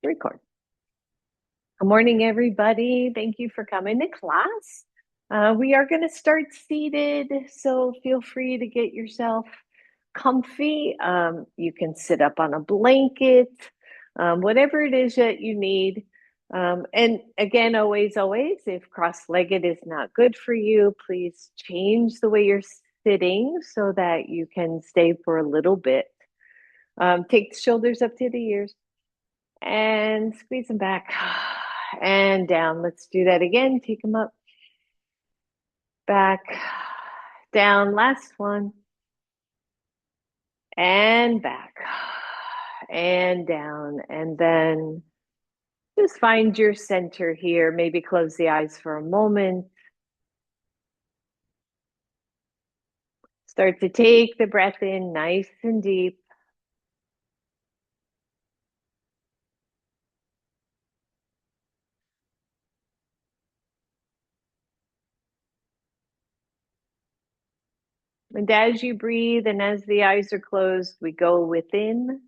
Record. Good morning, everybody. Thank you for coming to class. We are going to start seated, so feel free to get yourself comfy. You can sit up on a blanket, whatever it is that you need. And again, always, if cross-legged is not good for you, please change the way you're sitting so that you can stay for a little bit. Take the shoulders up to the ears and squeeze them back and down. Let's do that again. Take them up, back, down. Last one, and back and down. And then just find your center here. Maybe close the eyes for a moment. Start to take the breath in nice and deep. And as you breathe and as the eyes are closed, we go within.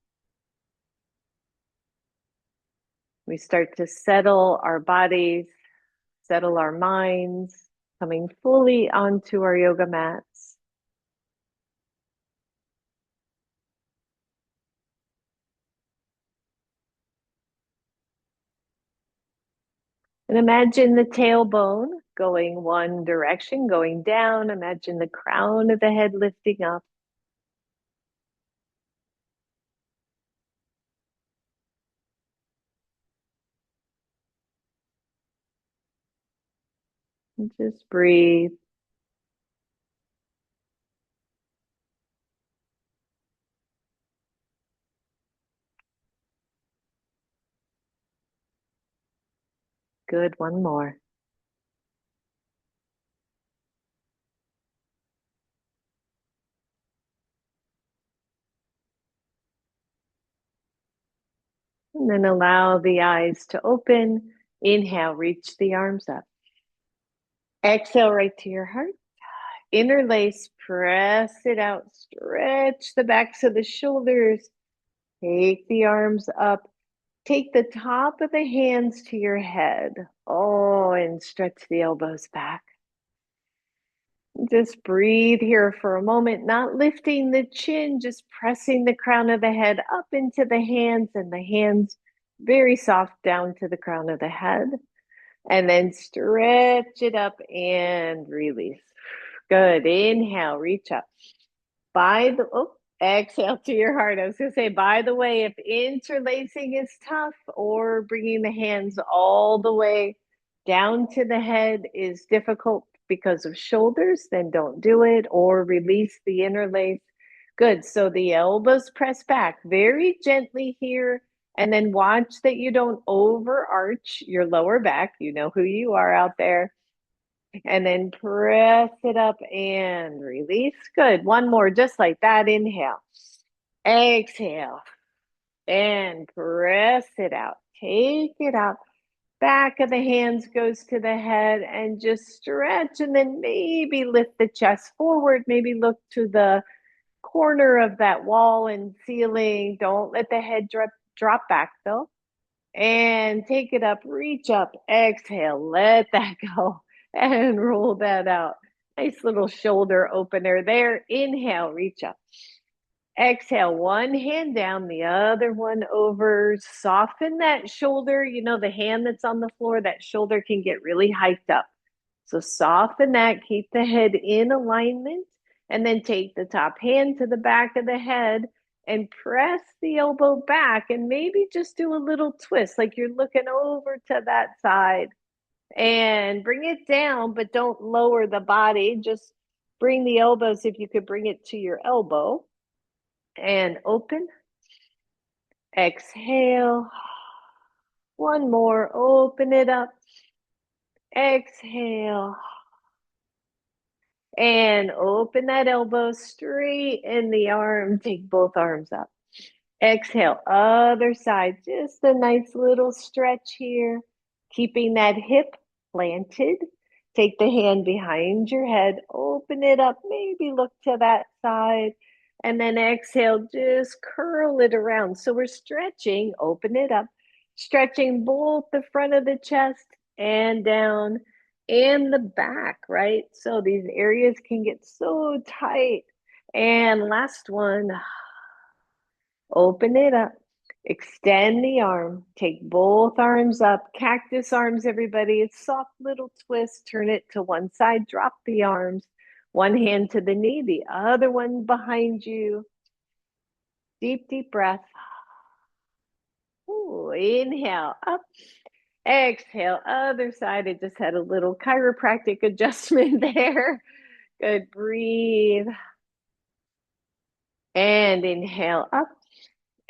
We start to settle our bodies, settle our minds, coming fully onto our yoga mats. And imagine the tailbone going one direction, going down. Imagine the crown of the head lifting up. And just breathe. Good, one more. And then allow the eyes to open. Inhale, reach the arms up. Exhale right to your heart. Interlace, press it out, stretch the backs of the shoulders. Take the arms up. Take the top of the hands to your head. Oh, and stretch the elbows back. Just breathe here for a moment, not lifting the chin, just pressing the crown of the head up into the hands and the hands very soft down to the crown of the head. And then stretch it up and release. Good. Inhale, reach up. Exhale to your heart. I was going to say, by the way, if interlacing is tough or bringing the hands all the way down to the head is difficult because of shoulders, then don't do it or release the interlace. Good. So the elbows press back very gently here. And then watch that you don't overarch your lower back. You know who you are out there. And then press it up and release. Good. One more, just like that. Inhale. Exhale. And press it out. Take it out. Back of the hands goes to the head and just stretch. And then maybe lift the chest forward. Maybe look to the corner of that wall and ceiling. Don't let the head drop back though. And take it up, reach up, exhale, let that go, and roll that out. Nice little shoulder opener there. Inhale, reach up. Exhale, one hand down, the other one over. Soften that shoulder. You know, the hand that's on the floor, that shoulder can get really hiked up. So soften that, keep the head in alignment, and then take the top hand to the back of the head and press the elbow back and maybe just do a little twist like you're looking over to that side and bring it down, but don't lower the body. Just bring the elbows, if you could bring it to your elbow, and open. Exhale. One more. Open it up. Exhale. And open that elbow, straighten the arm. Take both arms up. Exhale, other side. Just a nice little stretch here. Keeping that hip planted. Take the hand behind your head. Open it up. Maybe look to that side. And then exhale, just curl it around. So we're stretching. Open it up. stretching both the front of the chest and down and the back, right? So these areas can get so tight. And last one, open it up. Extend the arm. Take both arms up. Cactus arms, everybody. It's soft little twist. Turn it to one side. Drop the arms. One hand to the knee, the other one behind you. Deep, deep breath. Ooh, inhale up. Exhale, other side. I just had a little chiropractic adjustment there. Good. Breathe. And inhale up.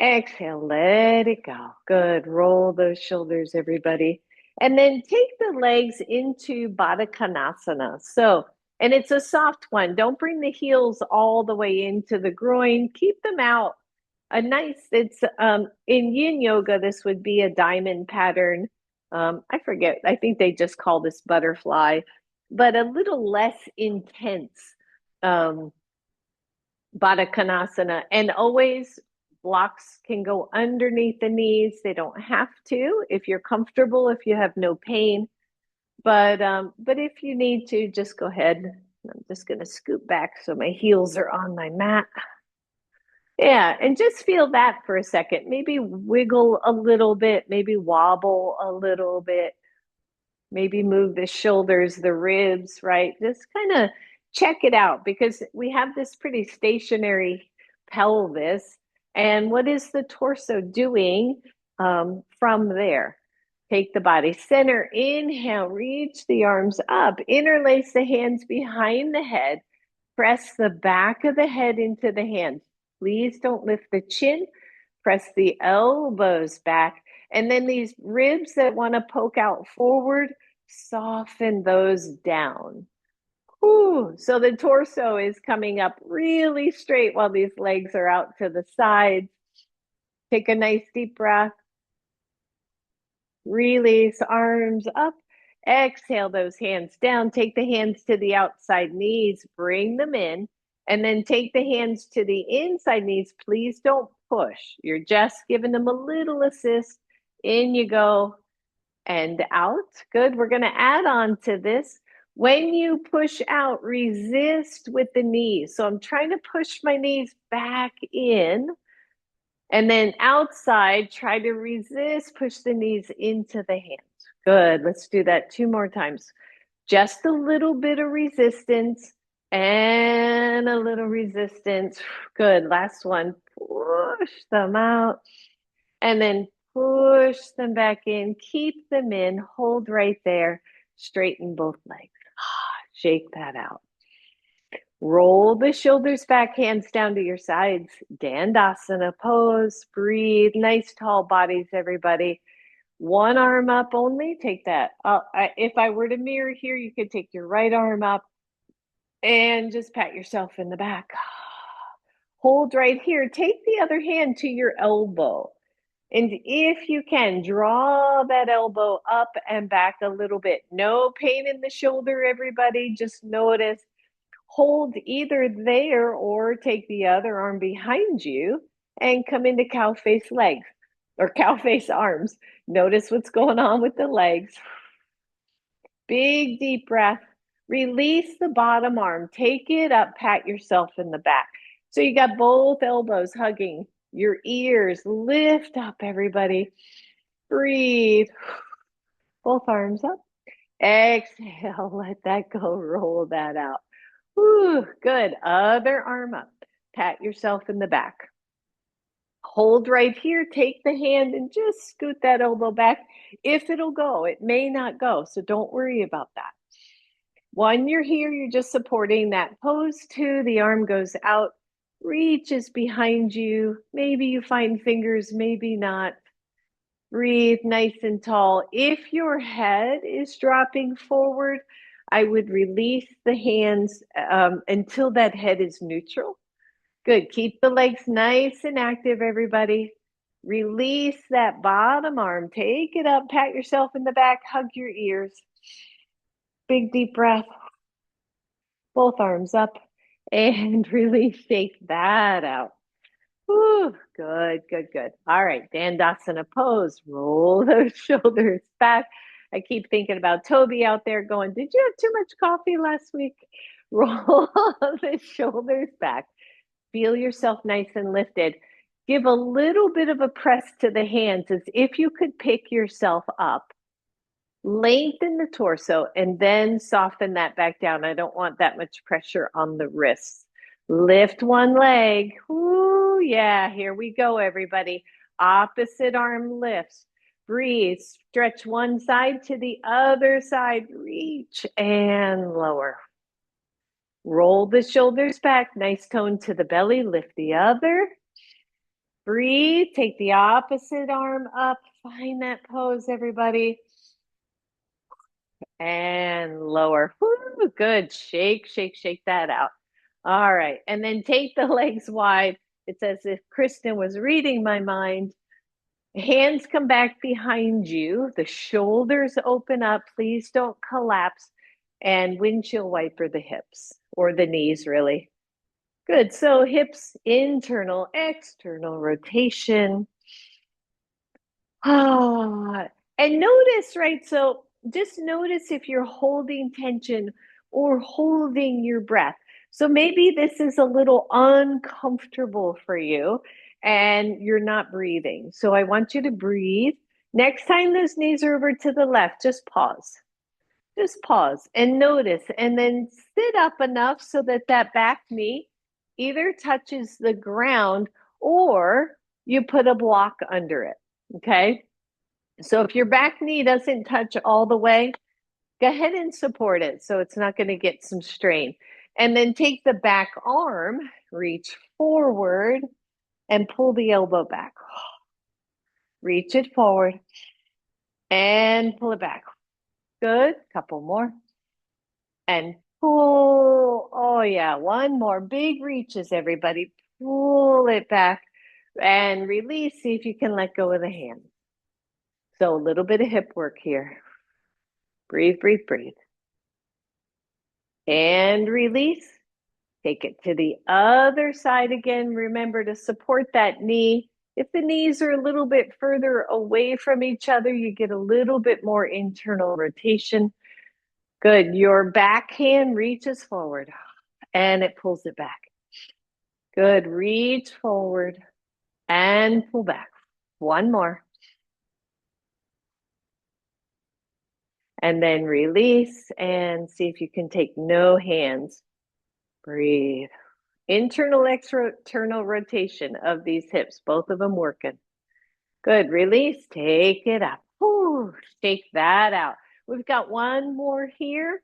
Exhale, let it go. Good. Roll those shoulders, everybody. And then take the legs into Baddha Konasana. So, and it's a soft one. Don't bring the heels all the way into the groin. Keep them out. A nice, it's in yin yoga, this would be a diamond pattern. I forget, I think they just call this butterfly, but a little less intense. Um, Baddha Konasana, and always blocks can go underneath the knees. They don't have to if you're comfortable, if you have no pain. But if you need to, just go ahead. I'm just going to scoot back so my heels are on my mat. Yeah, and just feel that for a second. Maybe wiggle a little bit, maybe wobble a little bit. Maybe move the shoulders, the ribs, right? Just kind of check it out because we have this pretty stationary pelvis. And what is the torso doing from there? Take the body center, inhale, reach the arms up, interlace the hands behind the head, press the back of the head into the hands. Please don't lift the chin, press the elbows back. And then these ribs that want to poke out forward, soften those down. Ooh, so the torso is coming up really straight while these legs are out to the sides. Take a nice deep breath. Release arms up. Exhale those hands down. Take the hands to the outside knees. Bring them in. And then take the hands to the inside knees. Please don't push. You're just giving them a little assist. In you go and out. Good. We're going to add on to this. When you push out, resist with the knees. So I'm trying to push my knees back in. And then outside, try to resist, push the knees into the hands. Good. Let's do that 2 more times. Just a little bit of resistance and a little resistance. Good. Last one. Push them out and then push them back in. Keep them in. Hold right there. Straighten both legs. Shake that out. Roll the shoulders back, hands down to your sides. Dandasana pose. Breathe. Nice tall bodies, everybody. One arm up only. Take that. If I were to mirror here, you could take your right arm up and just pat yourself in the back. Hold right here. Take the other hand to your elbow. And if you can, draw that elbow up and back a little bit. No pain in the shoulder, everybody. Just notice. Hold either there or take the other arm behind you and come into cow face legs or cow face arms. Notice what's going on with the legs. Big deep breath. Release the bottom arm. Take it up. Pat yourself in the back. So you got both elbows hugging your ears. Lift up, everybody. Breathe. Both arms up. Exhale. Let that go. Roll that out. Whew, good. Other arm up. Pat yourself in the back. Hold right here. Take the hand and just scoot that elbow back. If it'll go, it may not go. So don't worry about that. One, you're here, you're just supporting that pose. Two, the arm goes out, reaches behind you. Maybe you find fingers, maybe not. Breathe nice and tall. If your head is dropping forward, I would release the hands until that head is neutral. Good. Keep the legs nice and active, everybody. Release that bottom arm. Take it up. Pat yourself in the back. Hug your ears. Big deep breath. Both arms up. And really shake that out. Whew, good, good, good. All right, Dandasana pose. Roll those shoulders back. I keep thinking about Toby out there going, did you have too much coffee last week? Roll the shoulders back. Feel yourself nice and lifted. Give a little bit of a press to the hands as if you could pick yourself up. Lengthen the torso and then soften that back down. I don't want that much pressure on the wrists. Lift one leg. Ooh, yeah, here we go, everybody. Opposite arm lifts. Breathe. Stretch one side to the other side. Reach and lower. Roll the shoulders back. Nice tone to the belly. Lift the other. Breathe. Take the opposite arm up. Find that pose, everybody. And lower. Woo, good. Shake, shake, shake that out. All right. And then take the legs wide. It's as if Kristen was reading my mind. Hands come back behind you. The shoulders open up. Please don't collapse. And windshield wiper the hips or the knees, really. Good. So hips, internal, external rotation. Ah, and notice, right? So just notice if you're holding tension or holding your breath. So maybe this is a little uncomfortable for you and you're not breathing. So I want you to breathe. Next time those knees are over to the left, just pause. Just pause and notice, and then sit up enough so that that back knee either touches the ground or you put a block under it. Okay. So if your back knee doesn't touch all the way, go ahead and support it so it's not going to get some strain. And then take the back arm, reach forward, and pull the elbow back. Reach it forward and pull it back. Good. Couple more. And pull. Oh, yeah. One more. Big reaches, everybody. Pull it back and release. See if you can let go of the hand. So a little bit of hip work here. Breathe, breathe, breathe. And release. Take it to the other side again. Remember to support that knee. If the knees are a little bit further away from each other, you get a little bit more internal rotation. Good. Your back hand reaches forward and it pulls it back. Good. Reach forward and pull back. One more. And then release and see if you can take no hands. Breathe. Internal, external rotation of these hips, both of them working. Good. Release. Take it up. Whew, shake that out. We've got one more here.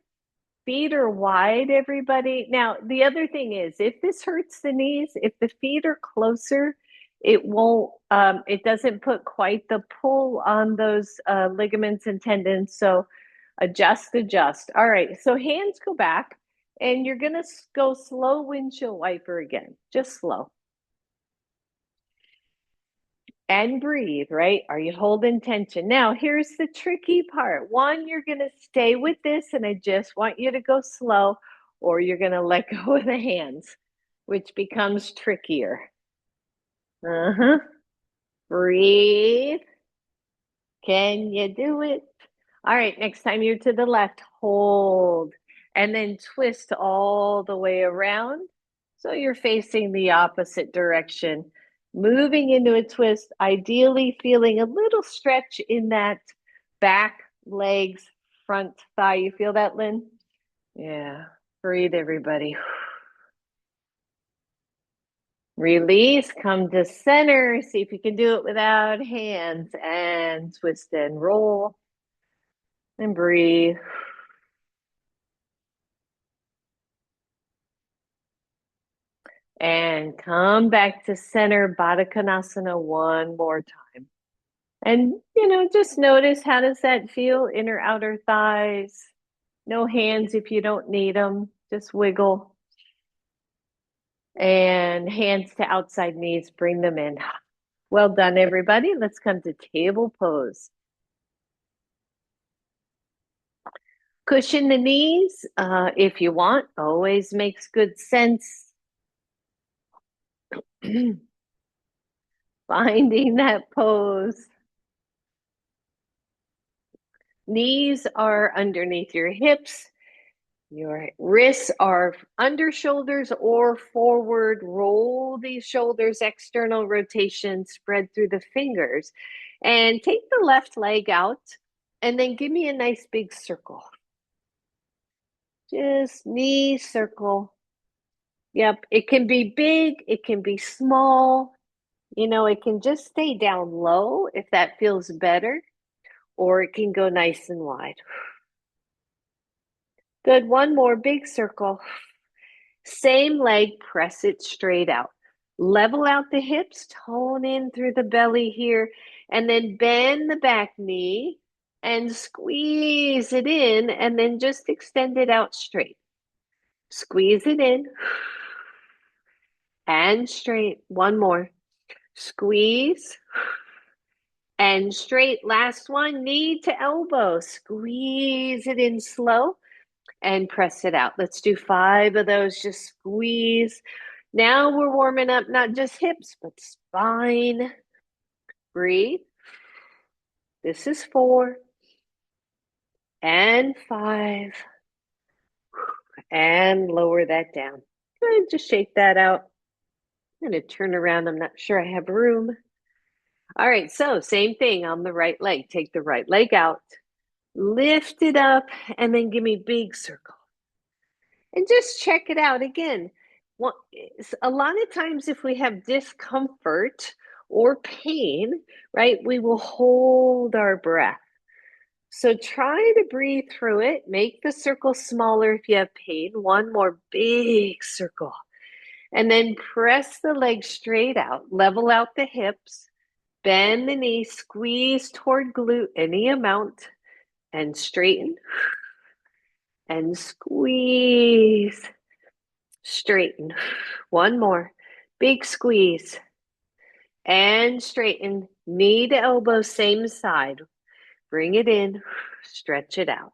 Feet are wide, everybody. Now, the other thing is, if this hurts the knees, if the feet are closer, it won't, it doesn't put quite the pull on those ligaments and tendons. So adjust, adjust. All right. So hands go back and you're going to go slow windshield wiper again, just slow. And breathe, right? Are you holding tension? Now, here's the tricky part. One, you're going to stay with this, and I just want you to go slow, or you're going to let go of the hands, which becomes trickier. Uh-huh. Breathe. Can you do it? All right, next time you're to the left, hold, and then twist all the way around. So you're facing the opposite direction, moving into a twist, ideally feeling a little stretch in that back, legs, front thigh. You feel that, Lynn? Yeah. Breathe, everybody. Release, come to center. See if you can do it without hands and twist and roll and breathe. And come back to center, Baddha Konasana one more time. And, just notice, how does that feel? Inner, outer thighs. No hands if you don't need them. Just wiggle. And hands to outside knees, bring them in. Well done, everybody. Let's come to table pose. Cushion the knees if you want. Always makes good sense. Finding that pose. Knees are underneath your hips. Your wrists are under shoulders or forward. Roll these shoulders, external rotation, spread through the fingers. And take the left leg out and then give me a nice big circle. Just knee circle. Yep, it can be big, it can be small. It can just stay down low if that feels better, or it can go nice and wide. Good. One more big circle. Same leg, press it straight out. Level out the hips, tone in through the belly here, and then bend the back knee and squeeze it in, and then just extend it out straight. Squeeze it in and straight. One more. Squeeze and straight. Last one, knee to elbow. Squeeze it in slow and press it out. Let's do 5 of those. Just squeeze. Now we're warming up not just hips, but spine. Breathe. This is 4 and 5. And lower that down. Good. Just shake that out. I'm going to turn around. I'm not sure I have room. All right. So same thing on the right leg. Take the right leg out. Lift it up and then give me big circle. And just check it out again. A lot of times if we have discomfort or pain, right, we will hold our breath. So try to breathe through it. Make the circle smaller if you have pain. One more big circle. And then press the leg straight out. Level out the hips. Bend the knee. Squeeze toward glute any amount. And straighten. And squeeze. Straighten. One more. Big squeeze. And straighten. Knee to elbow, same side. Bring it in. Stretch it out.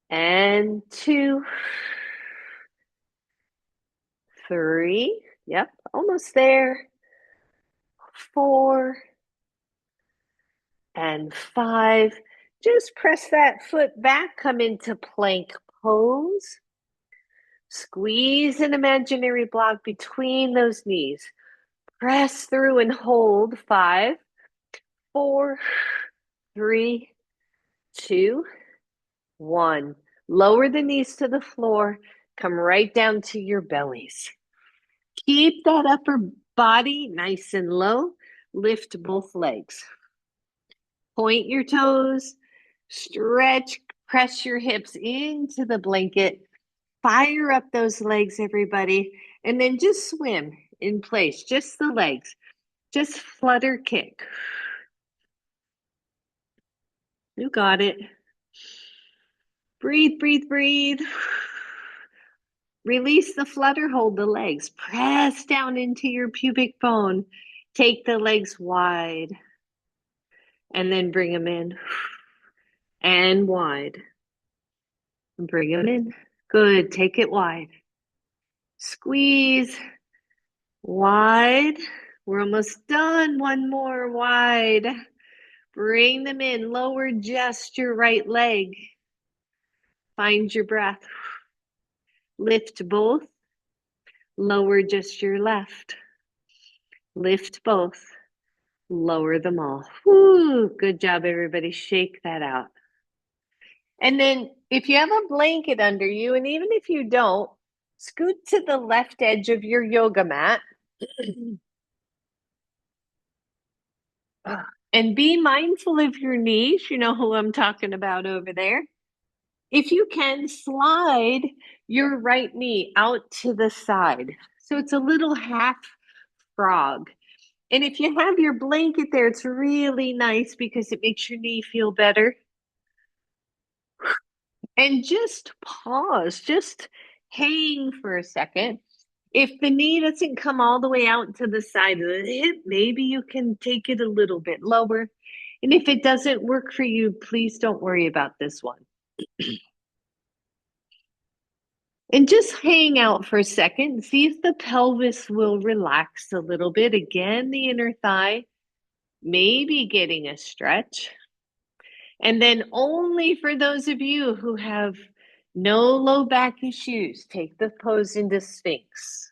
And 2, 3. Yep, almost there. 4 and 5. Just press that foot back. Come into plank pose. Squeeze an imaginary block between those knees. Press through and hold. 5, 4, 3, 2, 1. Lower the knees to the floor. Come right down to your bellies. Keep that upper body nice and low. Lift both legs. Point your toes. Stretch. Press your hips into the blanket. Fire up those legs, everybody. And then just swim in place. Just the legs. Just flutter kick. You got it. Breathe, breathe, breathe. Release the flutter, hold the legs. Press down into your pubic bone. Take the legs wide. And then bring them in. And wide. And bring them in. Good. Take it wide. Squeeze. Wide. We're almost done. One more. Wide. Bring them in. Lower just your right leg. Find your breath. Lift both. Lower just your left. Lift both. Lower them all. Woo, good job, everybody. Shake that out. And then if you have a blanket under you, and even if you don't, scoot to the left edge of your yoga mat. And be mindful of your knees. You know who I'm talking about over there. If you can, slide your right knee out to the side. So it's a little half frog. And if you have your blanket there, it's really nice because it makes your knee feel better. And just pause, just hang for a second. If the knee doesn't come all the way out to the side of the hip, maybe you can take it a little bit lower. And if it doesn't work for you, please don't worry about this one. And just hang out for a second. See if the pelvis will relax a little bit. Again, the inner thigh, maybe getting a stretch. And then only for those of you who have no low back issues, take the pose into Sphinx.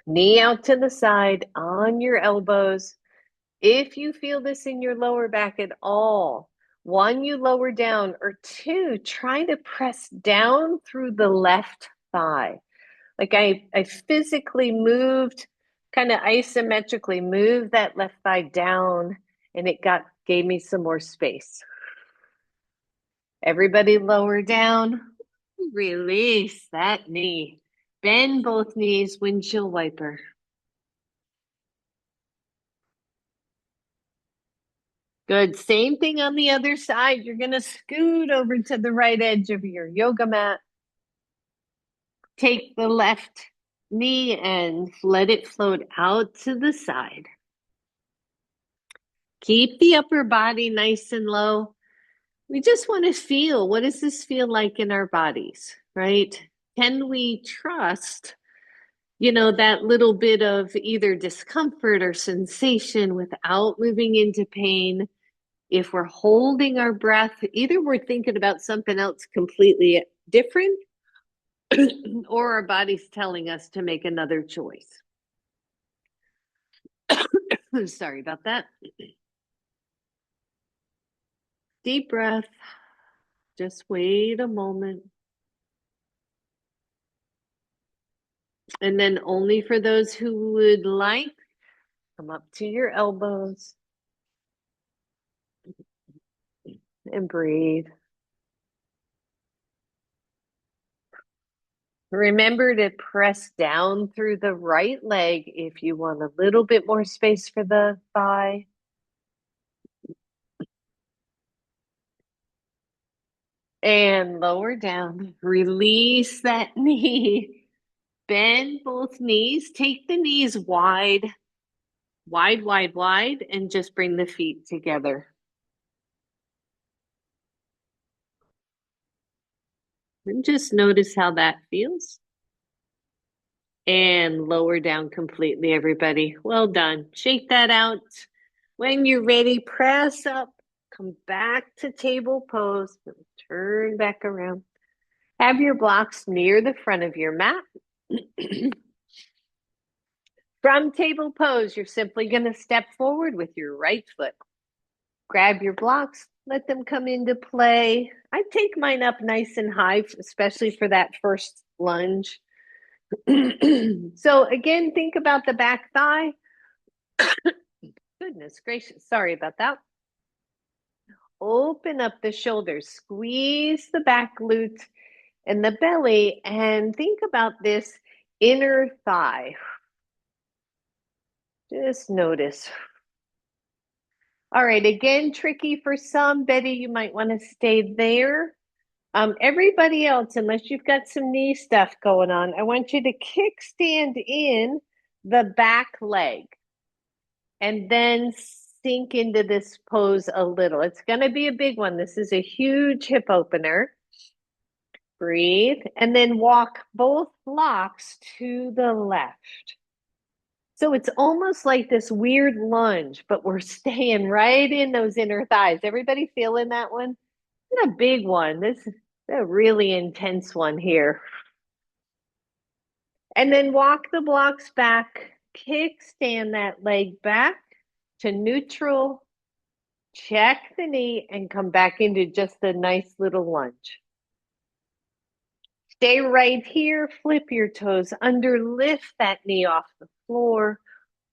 Knee out to the side on your elbows. If you feel this in your lower back at all, one, you lower down, or two, try to press down through the left thigh. Like I physically moved, kind of isometrically moved that left thigh down, and it gave me some more space. Everybody lower down. Release that knee. Bend both knees, windshield wiper. Good. Same thing on the other side. You're going to scoot over to the right edge of your yoga mat. Take the left knee and let it float out to the side. Keep the upper body nice and low. We just want to feel, what does this feel like in our bodies, right? Can we trust, that little bit of either discomfort or sensation without moving into pain? If we're holding our breath, either we're thinking about something else completely different or our body's telling us to make another choice. Sorry about that. Deep breath. Just wait a moment. And then only for those who would like, come up to your elbows and breathe. Remember to press down through the right leg if you want a little bit more space for the thigh. And lower down. Release that knee. Bend both knees. Take the knees wide, wide, wide, wide, and just bring the feet together. And just notice how that feels. And lower down completely, everybody. Well done. Shake that out. When you're ready, press up. Come back to table pose. Turn back around. Have your blocks near the front of your mat. From table pose, you're simply going to step forward with your right foot. Grab your blocks, let them come into play. I take mine up nice and high, especially for that first lunge. So again, think about the back thigh. Goodness gracious, sorry about that. Open up the shoulders, squeeze the back glute and the belly, and think about this inner thigh. Just notice. All right, again, tricky for some. Betty, you might want to stay there. Everybody else, unless you've got some knee stuff going on, I want you to kickstand in the back leg and then sink into this pose a little. It's going to be a big one. This is a huge hip opener. Breathe, and then walk both blocks to the left. So it's almost like this weird lunge, but we're staying right in those inner thighs. Everybody feeling that one? It's a big one. This is a really intense one here. And then walk the blocks back, kickstand that leg back to neutral, check the knee, and come back into just a nice little lunge. Stay right here, flip your toes under, lift that knee off the floor.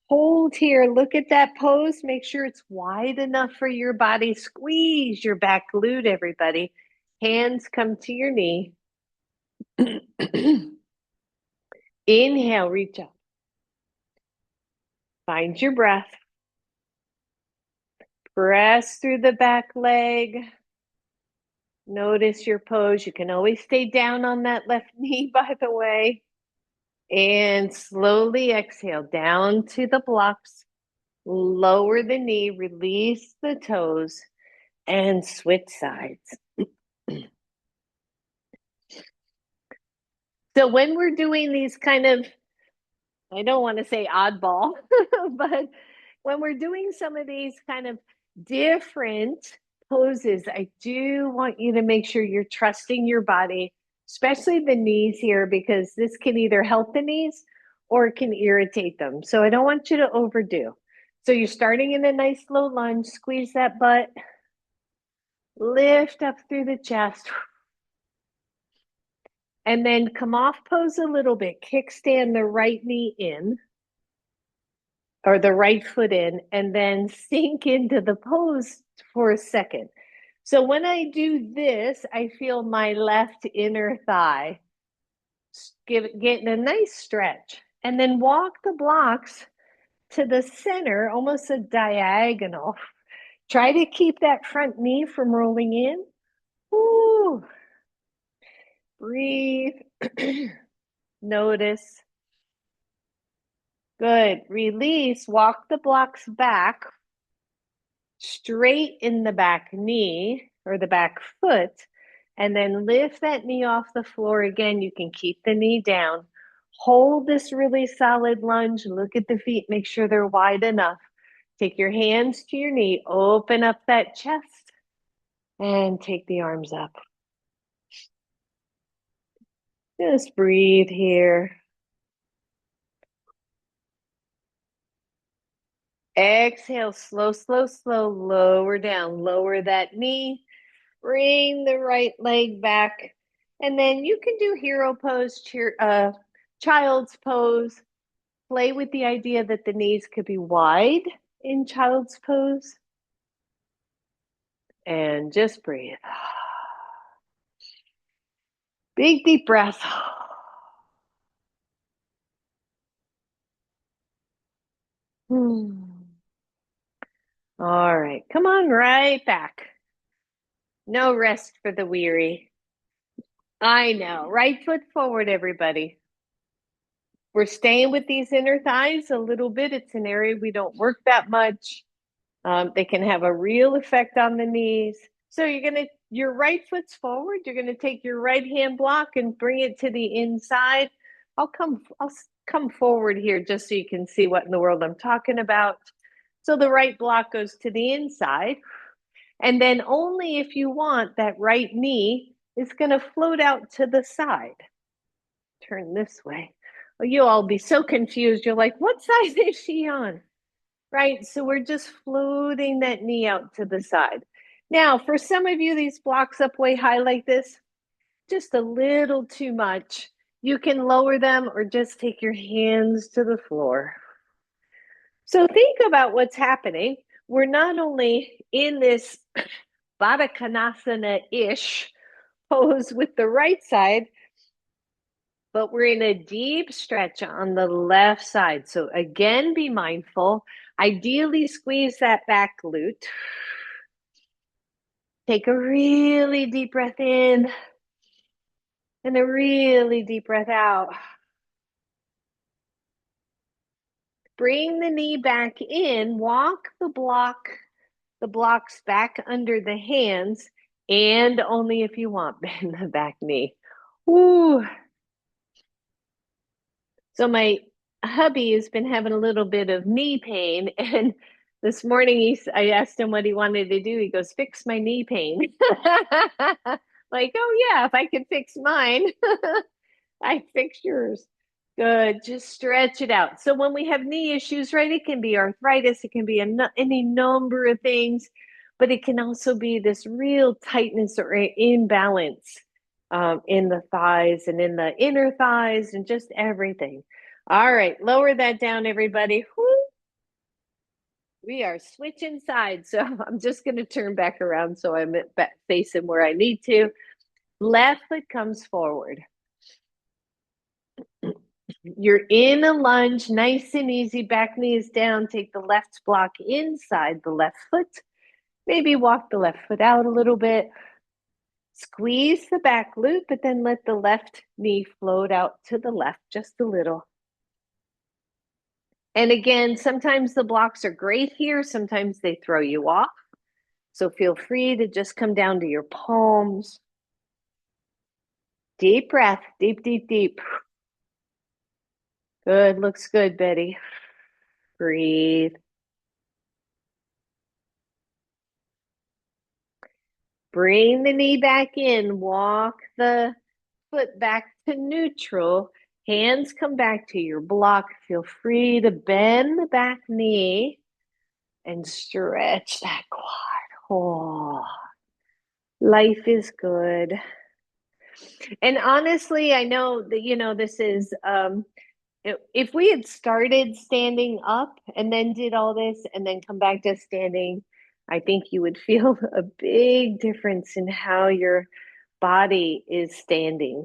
Hold here, look at that pose, make sure it's wide enough for your body. Squeeze your back glute, everybody. Hands come to your knee. Inhale, reach up. Find your breath. Press through the back leg. Notice your pose. You can always stay down on that left knee, by the way. And slowly exhale down to the blocks. Lower the knee, release the toes, and switch sides. So when we're doing these kind of, I don't want to say oddball, but when we're doing some of these kind of different poses, I do want you to make sure you're trusting your body, especially the knees here, because this can either help the knees or it can irritate them. So I don't want you to overdo. So you're starting in a nice low lunge, squeeze that butt, lift up through the chest, and then come off pose a little bit. Kickstand the right knee in or the right foot in, and then sink into the pose for a second. So when I do this, I feel my left inner thigh getting a nice stretch. And then walk the blocks to the center, almost a diagonal. Try to keep that front knee from rolling in. Ooh. Breathe. Notice. Good. Release. Walk the blocks back, straight in the back knee or the back foot, and then lift that knee off the floor again. You can keep the knee down. Hold this really solid lunge. Look at the feet. Make sure they're wide enough. Take your hands to your knee. Open up that chest and take the arms up. Just breathe here. Exhale, slow, slow, slow. Lower down. Lower that knee. Bring the right leg back. And then you can do hero pose, child's pose. Play with the idea that the knees could be wide in child's pose. And just breathe. Big deep breath. All right, come on right back. No rest for the weary. I know. Right foot forward, everybody. We're staying with these inner thighs a little bit. It's an area we don't work that much. They can have a real effect on the knees. So your right foot's forward. You're gonna take your right hand block and bring it to the inside. I'll come forward here just so you can see what in the world I'm talking about. So the right block goes to the inside. And then only if you want, that right knee is gonna float out to the side. Turn this way. Oh, you'll all be so confused. You're like, what side is she on? Right? So we're just floating that knee out to the side. Now, for some of you, these blocks up way high like this, just a little too much. You can lower them or just take your hands to the floor. So think about what's happening. We're not only in this Baddha Konasana-ish pose with the right side, but we're in a deep stretch on the left side. So again, be mindful. Ideally, squeeze that back glute. Take a really deep breath in and a really deep breath out. Bring the knee back in. Walk the blocks back under the hands, and only if you want, bend the back knee. Ooh. So my hubby has been having a little bit of knee pain, and this morning I asked him what he wanted to do. He goes, "Fix my knee pain." Like, oh yeah, if I could fix mine, I fix yours. Good. Just stretch it out. So when we have knee issues, right, it can be arthritis, it can be any number of things, but it can also be this real tightness or imbalance in the thighs and in the inner thighs and just everything. All right, lower that down, everybody. Woo. We are switching sides. So I'm just going to turn back around so I'm facing where I need to. Left foot comes forward. You're in a lunge, nice and easy. Back knee is down. Take the left block inside the left foot. Maybe walk the left foot out a little bit. Squeeze the back glute, but then let the left knee float out to the left just a little. And again, sometimes the blocks are great here. Sometimes they throw you off. So feel free to just come down to your palms. Deep breath, deep, deep, deep. Good, looks good, Betty. Breathe. Bring the knee back in. Walk the foot back to neutral. Hands come back to your block. Feel free to bend the back knee and stretch that quad. Oh, life is good. And honestly, I know that, this is, if we had started standing up and then did all this and then come back to standing, I think you would feel a big difference in how your body is standing.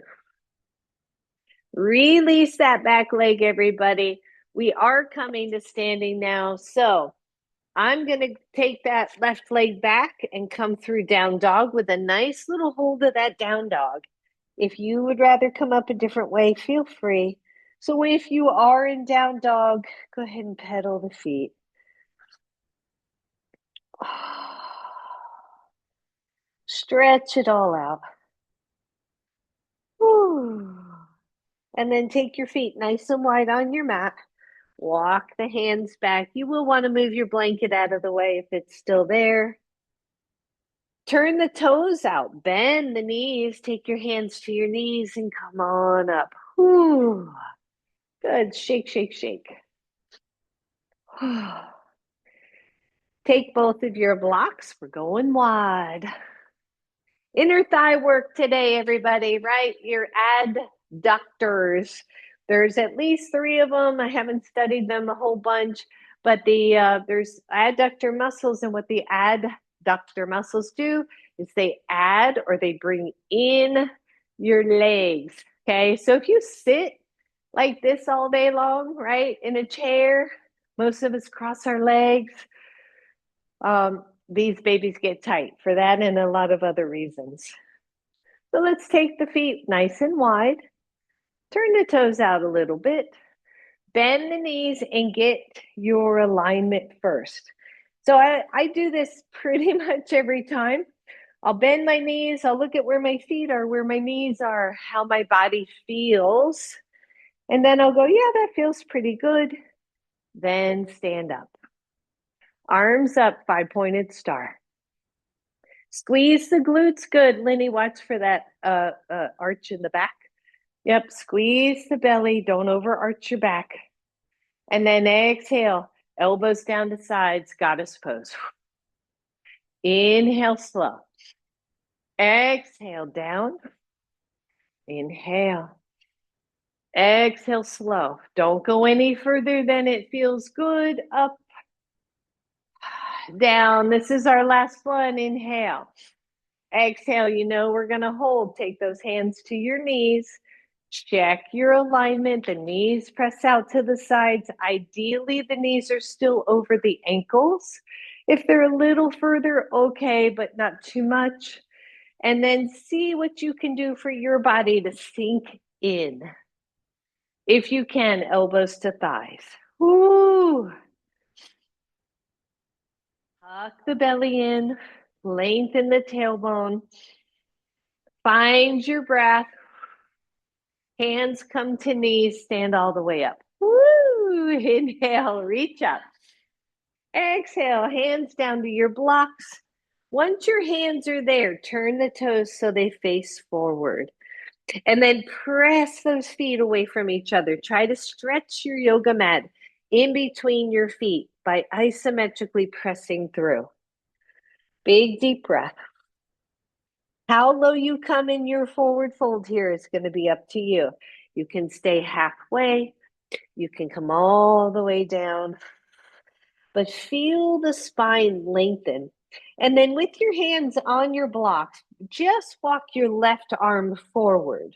Release that back leg, everybody. We are coming to standing now. So I'm going to take that left leg back and come through down dog with a nice little hold of that down dog. If you would rather come up a different way, feel free. So if you are in down dog, go ahead and pedal the feet. Stretch it all out. And then take your feet nice and wide on your mat. Walk the hands back. You will want to move your blanket out of the way if it's still there. Turn the toes out. Bend the knees. Take your hands to your knees and come on up. Whew. Good. Shake, shake, shake. Take both of your blocks. We're going wide. Inner thigh work today, everybody, right? Your adductors. There's at least 3 of them. I haven't studied them a whole bunch, but there's adductor muscles, and what the adductor muscles do is they add or they bring in your legs. Okay, so if you sit like this all day long, right, in a chair, most of us cross our legs. These babies get tight for that and a lot of other reasons. So let's take the feet nice and wide. Turn the toes out a little bit. Bend the knees and get your alignment first. So I do this pretty much every time. I'll bend my knees. I'll look at where my feet are, where my knees are, how my body feels. And then I'll go, yeah, that feels pretty good. Then stand up. Arms up, 5-pointed star. Squeeze the glutes. Good. Lenny, watch for that arch in the back. Yep. Squeeze the belly. Don't overarch your back. And then exhale. Elbows down to sides. Goddess pose. Inhale slow. Exhale down. Inhale. Exhale slow. Don't go any further than it feels good. Up. Down. This is our last one. Inhale. Exhale, we're going to hold. Take those hands to your knees. Check your alignment. The knees press out to the sides. Ideally, the knees are still over the ankles. If they're a little further, okay, but not too much. And then see what you can do for your body to sink in. If you can, elbows to thighs. Woo! Tuck the belly in. Lengthen the tailbone. Find your breath. Hands come to knees, stand all the way up. Woo! Inhale, reach up. Exhale, hands down to your blocks. Once your hands are there, turn the toes so they face forward. And then press those feet away from each other. Try to stretch your yoga mat in between your feet by isometrically pressing through. Big deep breath. How low you come in your forward fold here is going to be up to you. You can stay halfway. You can come all the way down. But feel the spine lengthen. And then with your hands on your blocks, just walk your left arm forward.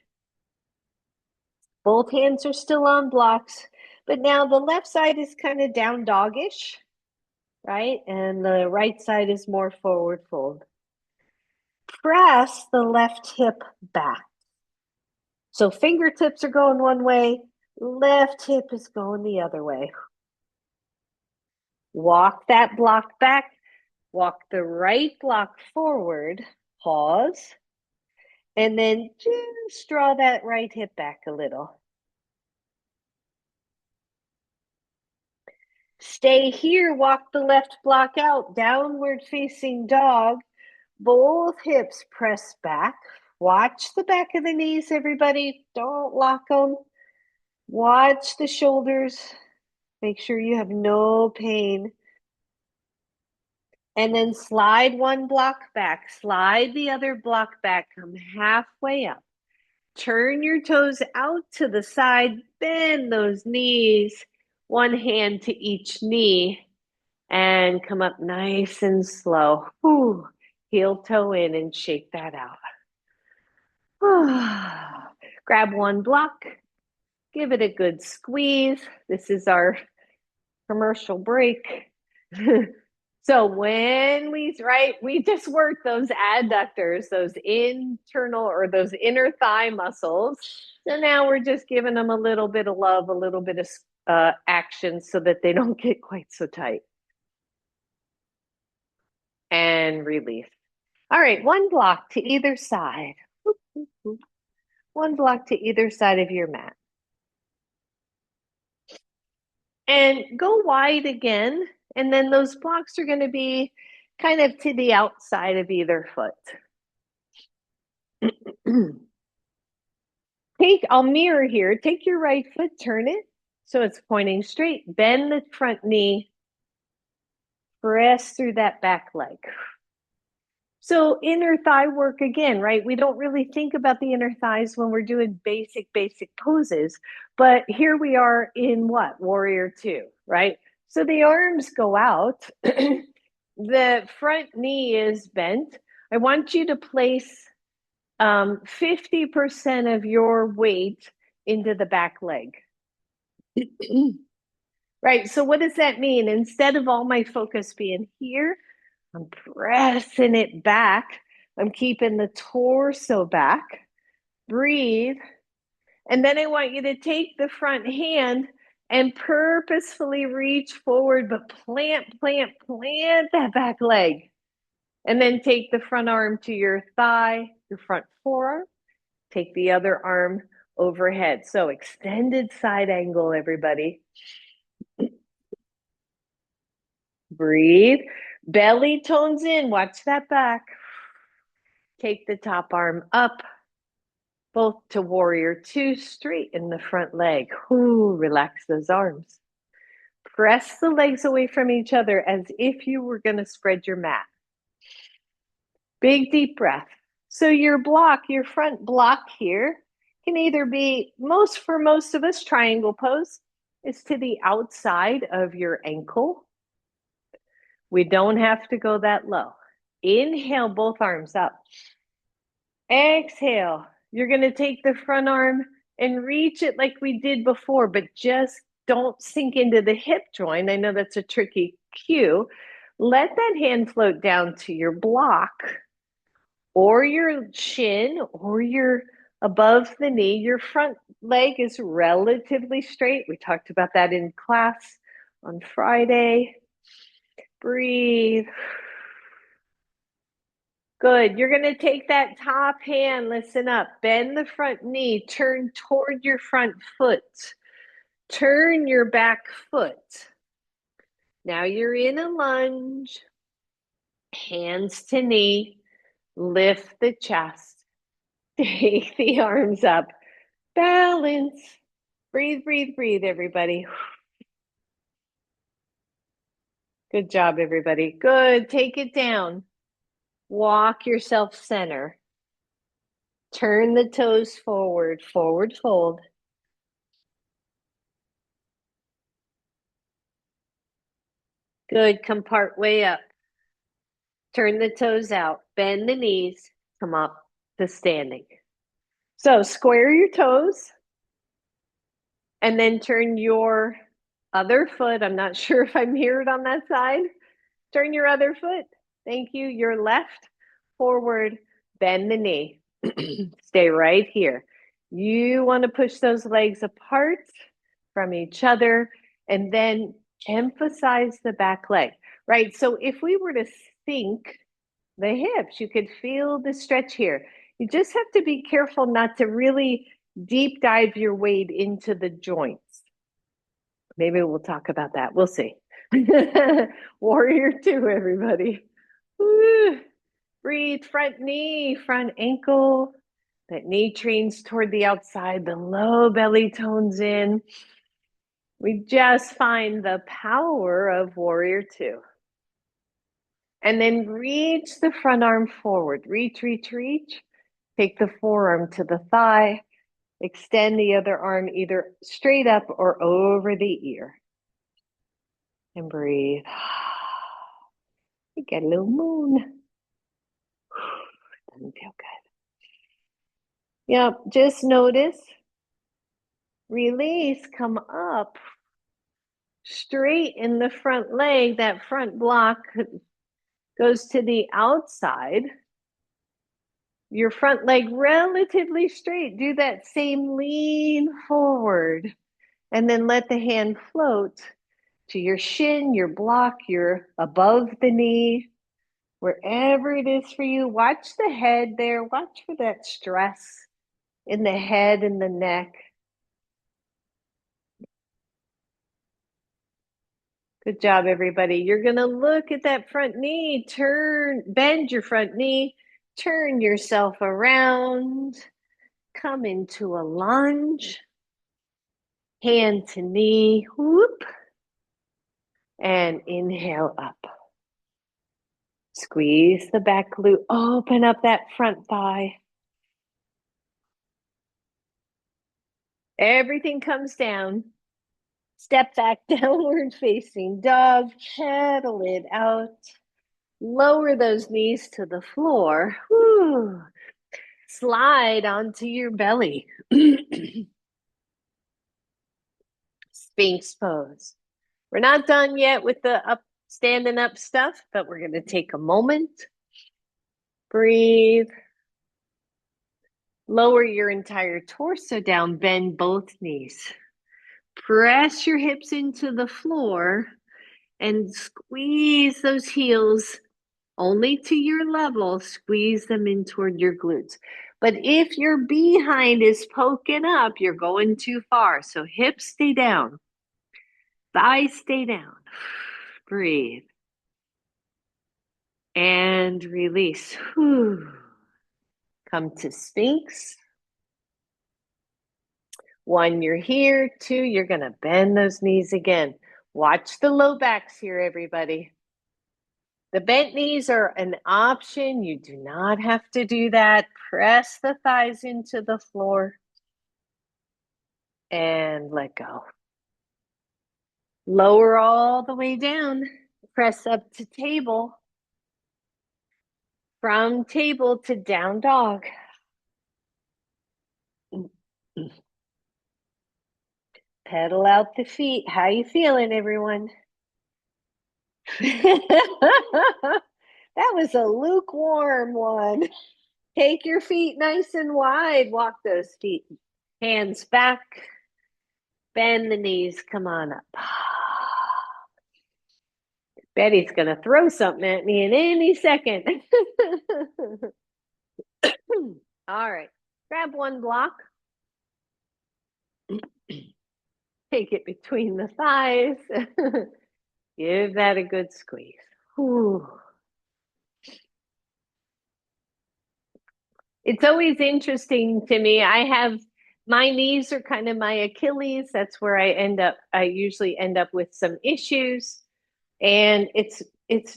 Both hands are still on blocks, but now the left side is kind of down doggish, right? And the right side is more forward fold. Press the left hip back. So fingertips are going one way, left hip is going the other way. Walk that block back, walk the right block forward, pause, And then just draw that right hip back a little. Stay here, walk the left block out, downward facing dog. Both hips press back. Watch the back of the knees, everybody. Don't lock them. Watch the shoulders. Make sure you have no pain. And then slide one block back. Slide the other block back. Come halfway up. Turn your toes out to the side. Bend those knees. One hand to each knee. And come up nice and slow. Whew. Heel toe in and shake that out. Grab one block, give it a good squeeze. This is our commercial break. So when we just work those adductors, those internal or those inner thigh muscles. So now we're just giving them a little bit of love, a little bit of action so that they don't get quite so tight. And release. All right, one block to either side. One block to either side of your mat. And go wide again. And then those blocks are going to be kind of to the outside of either foot. I'll mirror here. Take your right foot, turn it so it's pointing straight. Bend the front knee. Press through that back leg. So inner thigh work again, right? We don't really think about the inner thighs when we're doing basic poses, but here we are in what? Warrior two, right? So the arms go out. The front knee is bent. I want you to place 50% of your weight into the back leg. Right, so what does that mean? Instead of all my focus being here, I'm pressing it back. I'm keeping the torso back. Breathe. And then I want you to take the front hand and purposefully reach forward, but plant that back leg. And then take the front arm to your thigh, your front forearm. Take the other arm overhead. So extended side angle, everybody. Breathe. Belly tones in. Watch that back. Take the top arm up, both to warrior two, straighten the front leg. Ooh, relax those arms. Press the legs away from each other as if you were going to spread your mat. Big deep breath. So your front block here can either be, for most of us, triangle pose is to the outside of your ankle. We don't have to go that low. Inhale, both arms up. Exhale. You're going to take the front arm and reach it like we did before, but just don't sink into the hip joint. I know that's a tricky cue. Let that hand float down to your block or your shin or your above the knee. Your front leg is relatively straight. We talked about that in class on Friday. Breathe. Good. You're going to take that top hand, listen up, bend the front knee, turn toward your front foot, turn your back foot. Now you're in a lunge, hands to knee, lift the chest, take the arms up, balance. Breathe, breathe, breathe, everybody. Good job, everybody. Good. Take it down. Walk yourself center. Turn the toes forward, forward fold. Good, come part way up. Turn the toes out, bend the knees, come up to standing. So square your toes and then turn your other foot. I'm not sure if I'm mirrored on that side. Turn your other foot. Thank you. Your left forward, bend the knee. Stay right here. You want to push those legs apart from each other and then emphasize the back leg, right? So if we were to sink the hips, you could feel the stretch here. You just have to be careful not to really deep dive your weight into the joints. Maybe we'll talk about that. We'll see. Warrior two, everybody. Woo. Breathe, front knee, front ankle. That knee trains toward the outside, the low belly tones in. We just find the power of warrior two. And then reach the front arm forward. Reach, reach, reach. Take the forearm to the thigh. Extend the other arm either straight up or over the ear. And breathe. You get a little moon. Doesn't feel good. Yep, just notice. Release, come up. Straight in the front leg. That front block goes to the outside. Your front leg relatively straight. Do that same lean forward. And then let the hand float to your shin, your block, your above the knee, wherever it is for you. Watch the head there. Watch for that stress in the head and the neck. Good job, everybody. You're going to look at that front knee, bend your front knee, turn yourself around, come into a lunge, hand to knee, whoop, and inhale up. Squeeze the back glute, open up that front thigh. Everything comes down. Step back, downward facing dog, pedal it out. Lower those knees to the floor. Whew. Slide onto your belly. Sphinx pose. We're not done yet with the standing up stuff, but we're going to take a moment. Breathe. Lower your entire torso down, bend both knees. Press your hips into the floor and squeeze those heels only to your level. Squeeze them in toward your glutes. But if your behind is poking up, you're going too far. So hips stay down. Thighs stay down. Breathe. And release. Whew. Come to Sphinx. 1, you're here. 2, you're going to bend those knees again. Watch the low backs here, everybody. The bent knees are an option. You do not have to do that. Press the thighs into the floor and let go. Lower all the way down. Press up to table. From table to down dog. Pedal out the feet. How you feeling, everyone? That was a lukewarm one. Take your feet nice and wide. Walk those feet. Hands back. Bend the knees. Come on up. Betty's going to throw something at me in any second. All right. Grab one block. Take it between the thighs. Give that a good squeeze. Whew. It's always interesting to me. My knees are kind of my Achilles. That's where I usually end up with some issues. And it's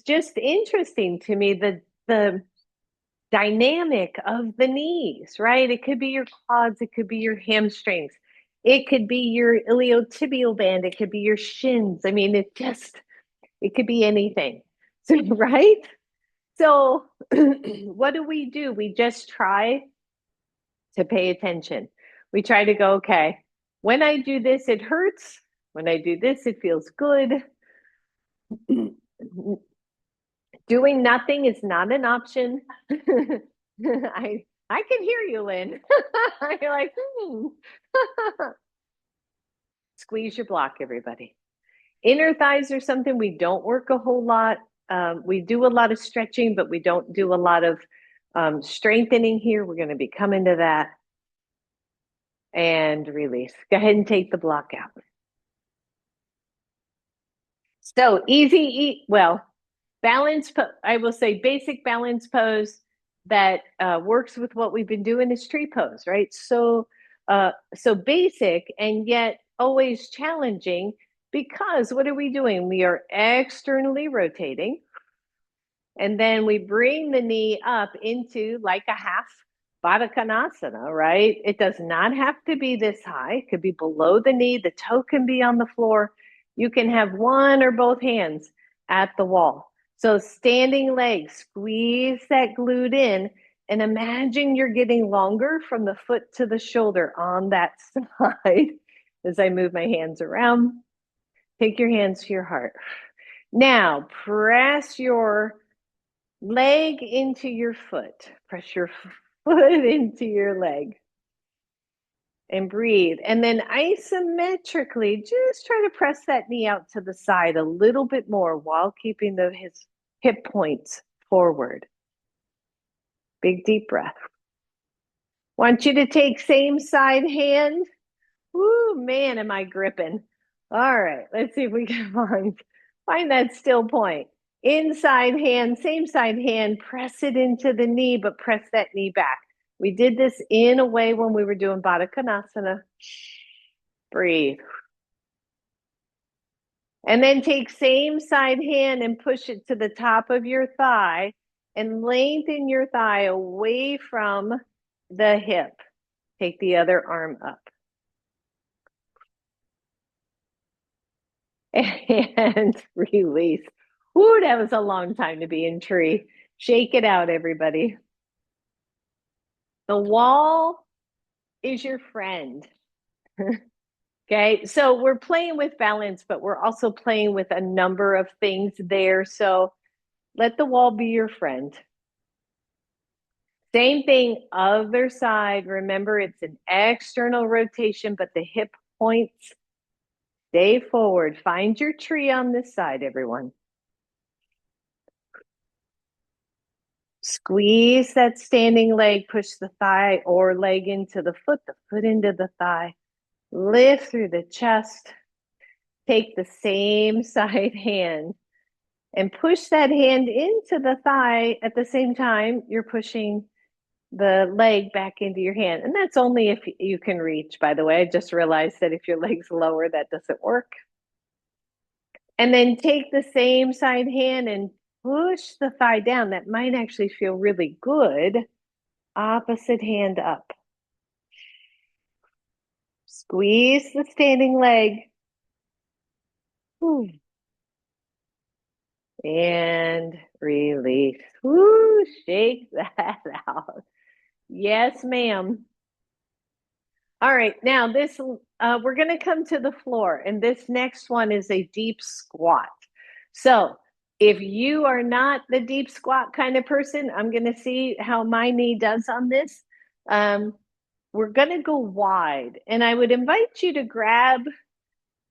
just interesting to me the dynamic of the knees, right? It could be your quads, it could be your hamstrings, it could be your iliotibial band, it could be your shins. I mean, it could be anything. So, right? So what do? We just try to pay attention. We try to go, okay, when I do this, it hurts. When I do this, it feels good. Doing nothing is not an option. I can hear you, Lynn. You're like, Squeeze your block, everybody. Inner thighs are something we don't work a whole lot. We do a lot of stretching, but we don't do a lot of strengthening here. We're going to be coming to that. And release. Go ahead and take the block out. So easy, well, balance, I will say basic balance pose that works with what we've been doing is tree pose, right? So basic and yet always challenging because what are we doing? We are externally rotating and then we bring the knee up into like a half Baddha Konasana, right? It does not have to be this high. It could be below the knee. The toe can be on the floor. You can have one or both hands at the wall. So standing legs, squeeze that glute in and imagine you're getting longer from the foot to the shoulder on that side as I move my hands around. Take your hands to your heart. Now press your leg into your foot. Press your foot into your leg. And breathe. And then isometrically, just try to press that knee out to the side a little bit more while keeping his hip points forward. Big deep breath. Want you to take same side hand. Ooh, man, am I gripping. All right, let's see if we can find that still point. Inside hand, same side hand, press it into the knee, but press that knee back. We did this in a way when we were doing Baddha Konasana. Breathe. And then take same side hand and push it to the top of your thigh and lengthen your thigh away from the hip. Take the other arm up. And release. Ooh, that was a long time to be in tree. Shake it out, everybody. The wall is your friend. Okay, so we're playing with balance, but we're also playing with a number of things there. So let the wall be your friend. Same thing, other side. Remember, it's an external rotation, but the hip points stay forward. Find your tree on this side, everyone. Squeeze that standing leg, push the thigh or leg into the foot into the thigh. Lift through the chest. Take the same side hand and push that hand into the thigh at the same time you're pushing the leg back into your hand. And that's only if you can reach, by the way. I just realized that if your leg's lower, that doesn't work. And then take the same side hand and push the thigh down. That might actually feel really good. Opposite hand up. Squeeze the standing leg. Ooh. And release. Woo, shake that out. Yes, ma'am. All right, now this we're going to come to the floor, and this next one is a deep squat. So if you are not the deep squat kind of person, I'm going to see how my knee does on this. We're going to go wide, and I would invite you to grab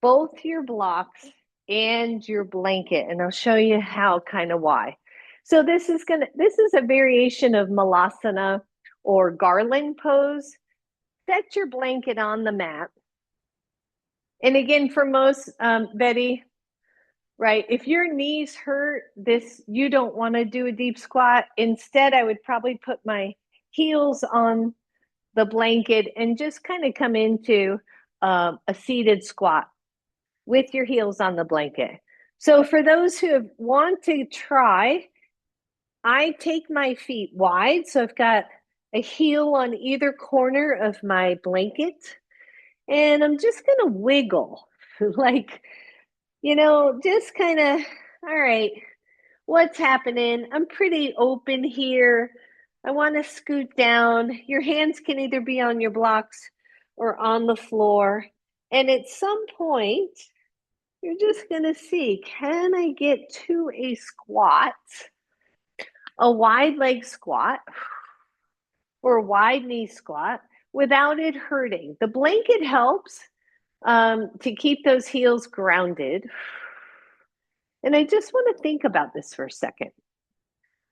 both your blocks and your blanket, and I'll show you how, kind of why. So this is a variation of malasana or garland pose. Set your blanket on the mat. And again, for most, Betty, right, if your knees hurt, you don't want to do a deep squat. Instead, I would probably put my heels on the blanket and just kind of come into a seated squat with your heels on the blanket. So for those who want to try, I take my feet wide. So I've got a heel on either corner of my blanket. And I'm just going to wiggle like, just kind of, all right, what's happening? I'm pretty open here. I want to scoot down. Your hands can either be on your blocks or on the floor. And at some point, you're just going to see, can I get to a squat, a wide leg squat, or a wide knee squat without it hurting? The blanket helps to keep those heels grounded. And I just want to think about this for a second.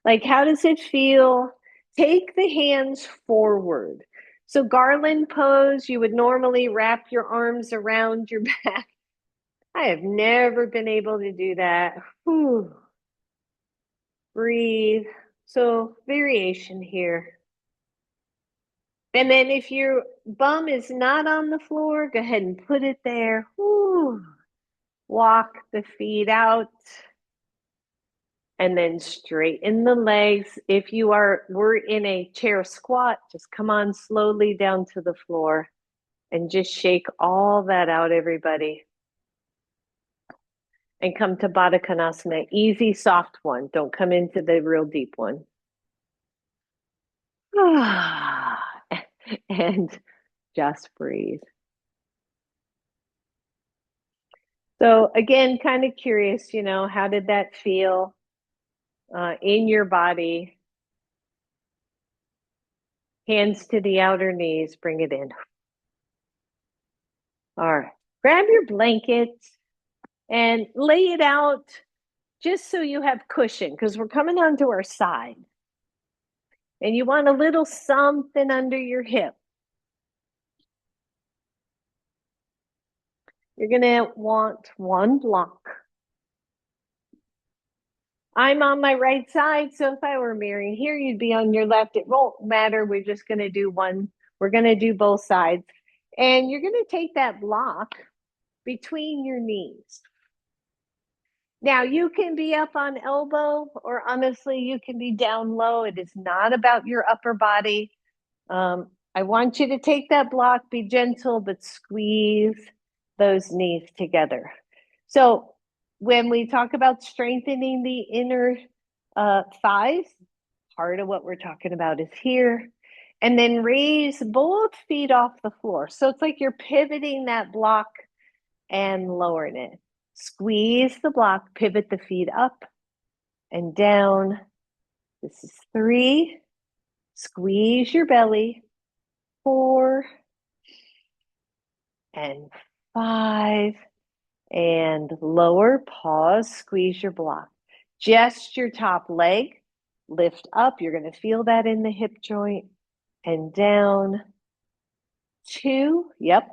Like, how does it feel Take the hands forward. So garland pose, you would normally wrap your arms around your back. I have never been able to do that. Whew. Breathe. So variation here. And then if your bum is not on the floor, go ahead and put it there. Whew. Walk the feet out. And then straighten the legs. If we're in a chair squat, just come on slowly down to the floor and just shake all that out, everybody. And come to Baddha Konasana, easy, soft one. Don't come into the real deep one. And just breathe. So again, kind of curious, how did that feel in your body? Hands to the outer knees, bring it in. All right, grab your blanket and lay it out just so you have cushion because we're coming onto our side. And you want a little something under your hip. You're going to want one block. I'm on my right side, so if I were mirroring here, you'd be on your left. It won't matter. We're just going to do one. We're going to do both sides. And you're going to take that block between your knees. Now, you can be up on elbow, or honestly, you can be down low. It is not about your upper body. I want you to take that block, be gentle, but squeeze those knees together. So when we talk about strengthening the inner thighs, part of what we're talking about is here. And then raise both feet off the floor. So it's like you're pivoting that block and lowering it. Squeeze the block, pivot the feet up and down. This is 3. Squeeze your belly. 4 and 5 and lower. Pause, squeeze your block. Just your top leg. Lift up. You're going to feel that in the hip joint. And down. 2. Yep.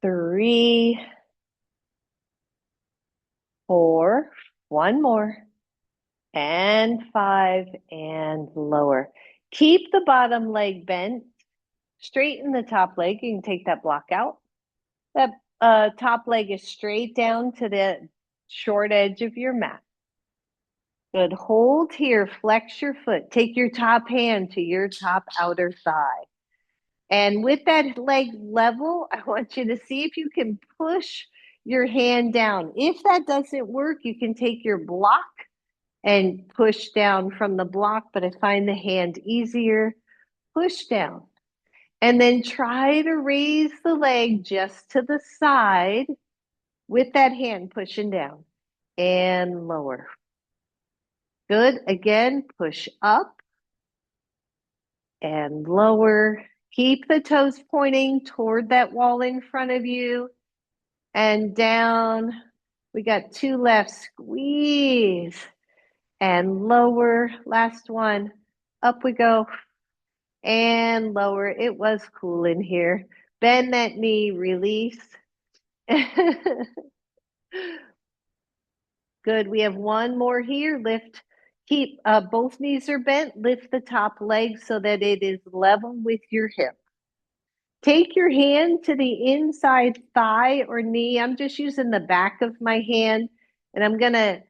3. 4. One more. And 5 and lower. Keep the bottom leg bent. Straighten the top leg. You can take that block out. That top leg is straight down to the short edge of your mat. Good. Hold here. Flex your foot. Take your top hand to your top outer thigh. And with that leg level, I want you to see if you can push your hand down. If that doesn't work, you can take your block and push down from the block, but I find the hand easier. Push down. And then try to raise the leg just to the side with that hand pushing down and lower. Good. Again, push up and lower. Keep the toes pointing toward that wall in front of you and down. We got 2 left. Squeeze and lower. Last one. Up we go and lower. It was cool in here. Bend that knee, release. Good. We have one more here. Lift. Keep both knees are bent. Lift the top leg so that it is level with your hip. Take your hand to the inside thigh or knee. I'm just using the back of my hand, and I'm going to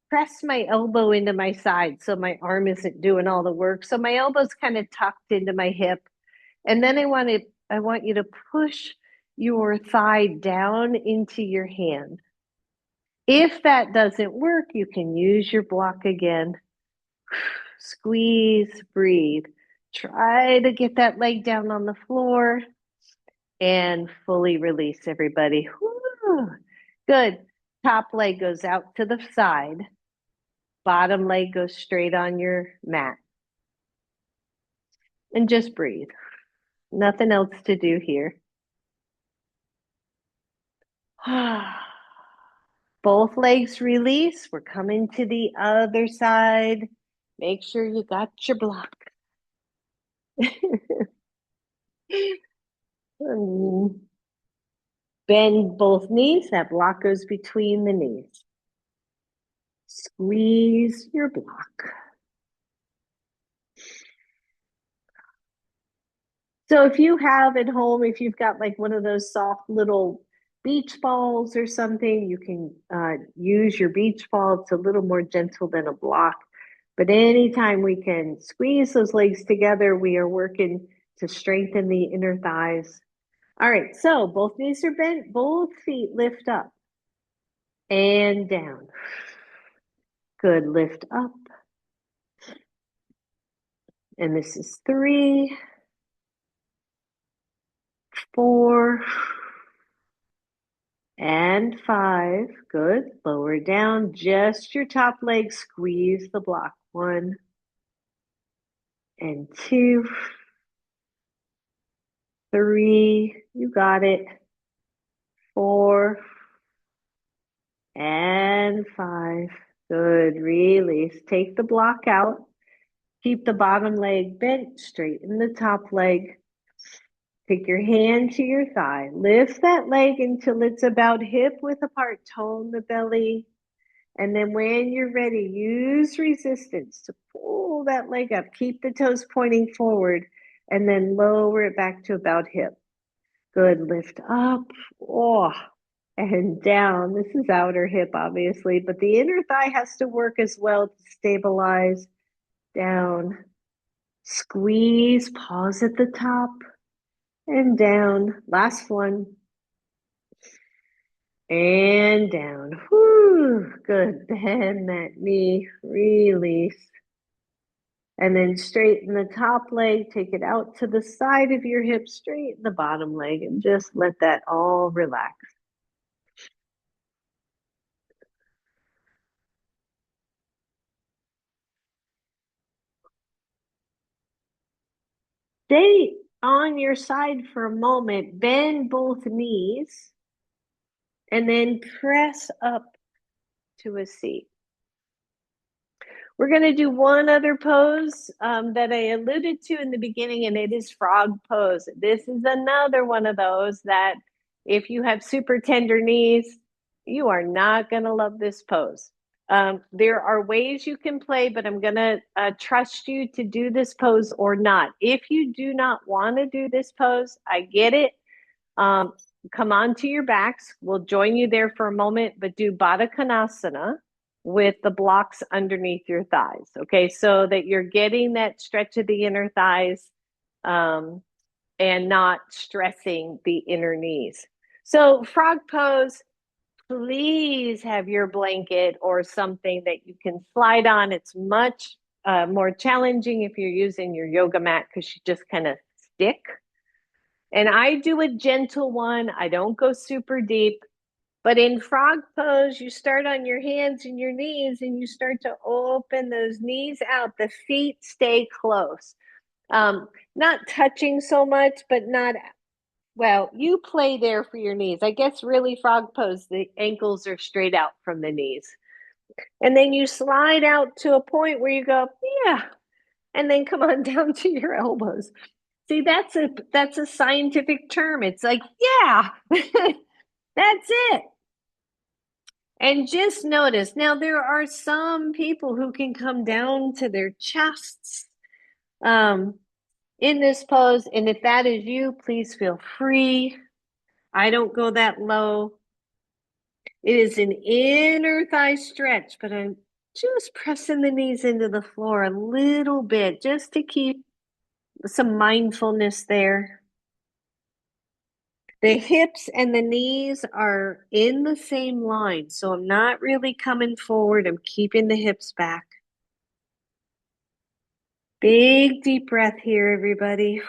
press my elbow into my side so my arm isn't doing all the work. So my elbow's kind of tucked into my hip. And then I want you to push your thigh down into your hand. If that doesn't work, you can use your block again. Squeeze, breathe. Try to get that leg down on the floor and fully release, everybody. Woo. Good. Top leg goes out to the side. Bottom leg goes straight on your mat. And just breathe. Nothing else to do here. Both legs release. We're coming to the other side. Make sure you got your block. Bend both knees. That block goes between the knees. Squeeze your block. So if you have at home, if you've got like one of those soft little beach balls or something, you can use your beach ball. It's a little more gentle than a block. But anytime we can squeeze those legs together, we are working to strengthen the inner thighs. All right, so both knees are bent, both feet lift up and down. Good, lift up. And this is 3, 4, and 5. Good. Lower down. Just your top leg. Squeeze the block. 1 and 2, 3. You got it. 4 and 5. Good. Release. Take the block out. Keep the bottom leg bent. Straighten the top leg. Take your hand to your thigh. Lift that leg until it's about hip width apart. Tone the belly. And then when you're ready, use resistance to pull that leg up. Keep the toes pointing forward and then lower it back to about hip. Good. Lift up. Oh, and down. This is outer hip, obviously, but the inner thigh has to work as well to stabilize. Down. Squeeze. Pause at the top. And down. Last one. And down. Whew, good. Bend that knee. Release. And then straighten the top leg. Take it out to the side of your hip. Straighten the bottom leg and just let that all relax. Stay on your side for a moment. Bend both knees. And then press up to a seat. We're going to do one other pose that I alluded to in the beginning, and it is frog pose. This is another one of those that if you have super tender knees, you are not going to love this pose. There are ways you can play, but I'm going to trust you to do this pose or not. If you do not want to do this pose, I get it. Come onto your backs. We'll join you there for a moment, but do Baddha Konasana with the blocks underneath your thighs. Okay, so that you're getting that stretch of the inner thighs and not stressing the inner knees. So, frog pose, please have your blanket or something that you can slide on. It's much more challenging if you're using your yoga mat because you just kind of stick. And I do a gentle one, I don't go super deep. But in frog pose, you start on your hands and your knees and you start to open those knees out. The feet stay close. Not touching so much, but not, well, you play there for your knees. I guess really frog pose, the ankles are straight out from the knees. And then you slide out to a point where you go, yeah, and then come on down to your elbows. See, that's a scientific term. It's like, yeah, that's it. And just notice, now there are some people who can come down to their chests in this pose. And if that is you, please feel free. I don't go that low. It is an inner thigh stretch, but I'm just pressing the knees into the floor a little bit just to keep some mindfulness there. The hips and the knees are in the same line, so I'm not really coming forward. I'm keeping the hips back. Big deep breath here, everybody.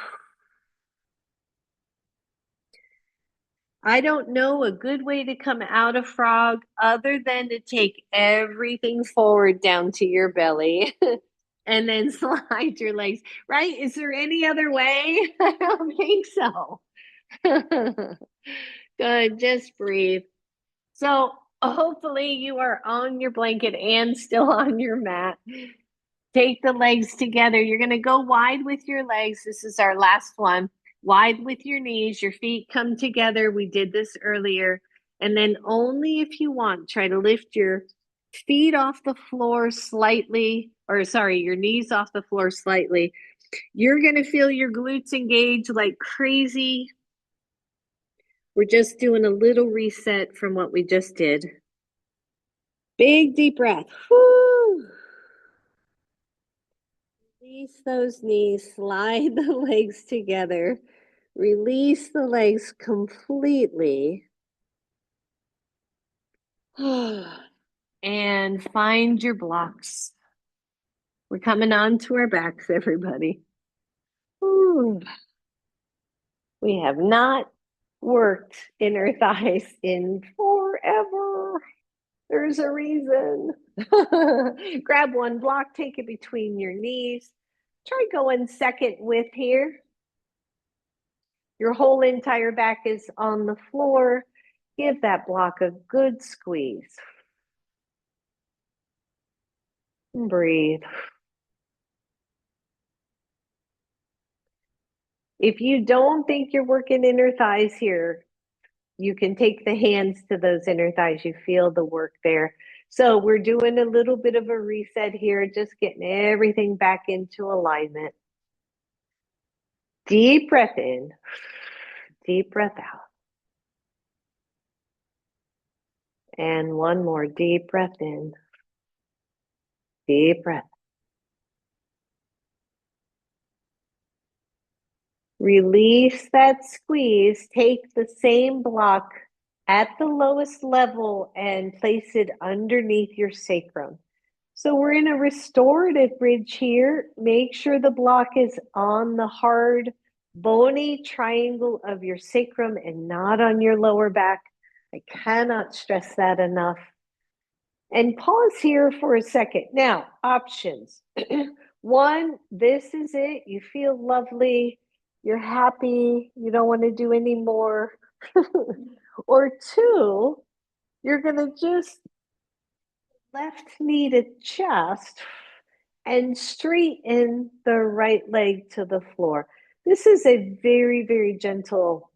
I don't know a good way to come out of frog other than to take everything forward down to your belly and then slide your legs, right? Is there any other way? I don't think so. Good, just breathe. So hopefully you are on your blanket and still on your mat. Take the legs together. You're going to go wide with your legs. This is our last one. Wide with your knees. Your feet come together. We did this earlier. And then only if you want, try to lift your feet off the floor slightly, or sorry, your knees off the floor slightly. You're going to feel your glutes engage like crazy. We're just doing a little reset from what we just did. Big deep breath. Woo! Release those knees, slide the legs together, release the legs completely. And find your blocks. We're coming on to our backs, everybody. Ooh. We have not worked inner thighs in forever. There's a reason. Grab one block, take it between your knees. Try going second width here. Your whole entire back is on the floor. Give that block a good squeeze. And breathe. If you don't think you're working inner thighs here, you can take the hands to those inner thighs. You feel the work there. So we're doing a little bit of a reset here, just getting everything back into alignment. Deep breath in, deep breath out. And one more deep breath in, deep breath. Release that squeeze. Take the same block at the lowest level and place it underneath your sacrum. So we're in a restorative bridge here. Make sure the block is on the hard, bony triangle of your sacrum and not on your lower back. I cannot stress that enough. And pause here for a second. Now, options. One, this is it. You feel lovely. You're happy. You don't want to do any more. Or two, you're going to just left knee to chest and straighten the right leg to the floor. This is a very, very gentle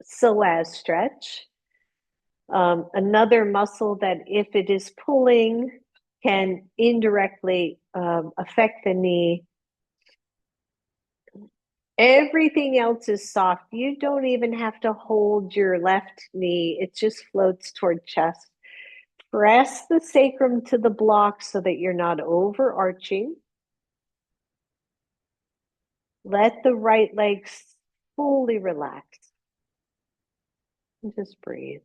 psoas stretch. Another muscle that, if it is pulling, can indirectly affect the knee. Everything else is soft. You don't even have to hold your left knee. It just floats toward chest. Press the sacrum to the block so that you're not overarching. Let the right leg fully relax. And just breathe.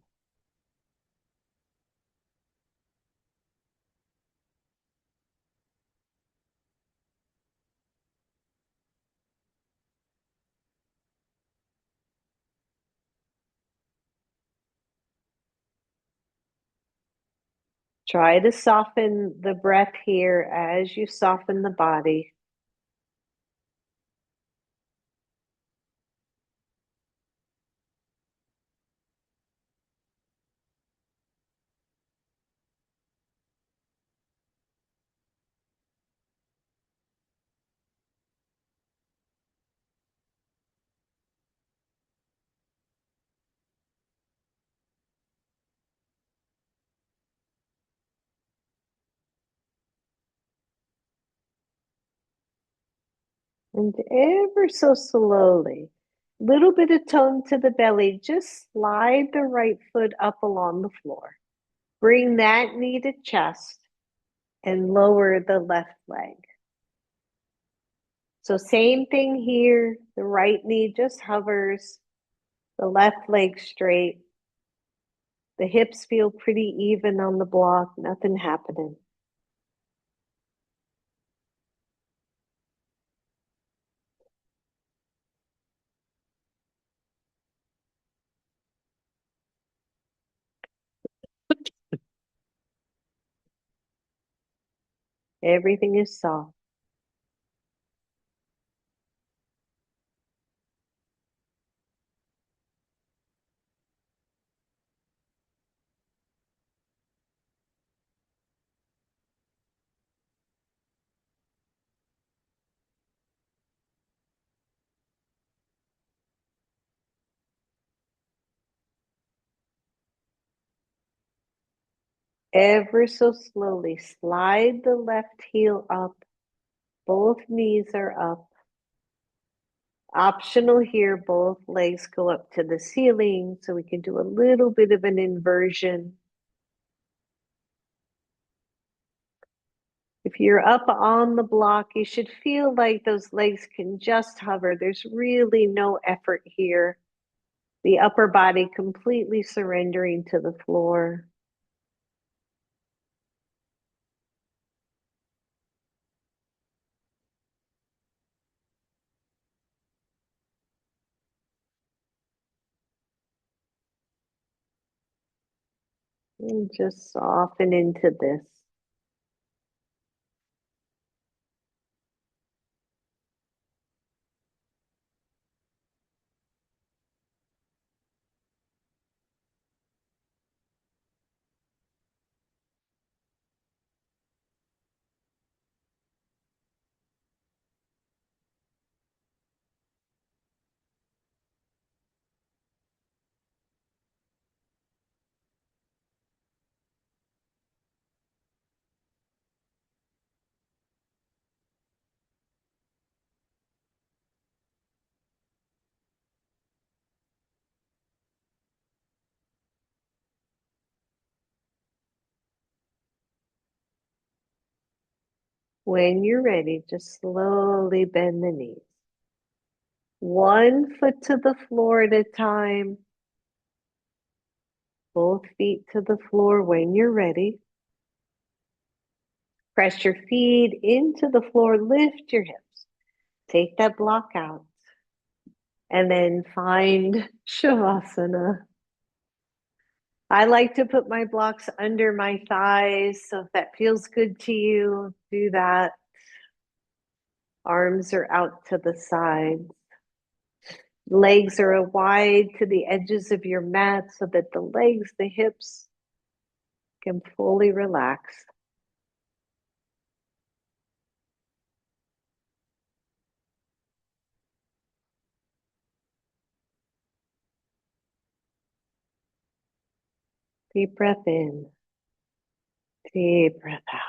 Try to soften the breath here as you soften the body. And ever so slowly, little bit of tone to the belly, just slide the right foot up along the floor. Bring that knee to chest and lower the left leg. So same thing here, the right knee just hovers, the left leg straight. The hips feel pretty even on the block, nothing happening. Everything is soft. Ever so slowly, slide the left heel up. Both knees are up. Optional here, both legs go up to the ceiling, so we can do a little bit of an inversion. If you're up on the block, you should feel like those legs can just hover. There's really no effort here. The upper body completely surrendering to the floor. And just soften into this. When you're ready, just slowly bend the knees. One foot to the floor at a time. Both feet to the floor when you're ready. Press your feet into the floor, lift your hips. Take that block out. And then find Shavasana. I like to put my blocks under my thighs. So if that feels good to you, do that. Arms are out to the sides. Legs are wide to the edges of your mat so that the legs, the hips can fully relax. Deep breath in, deep breath out.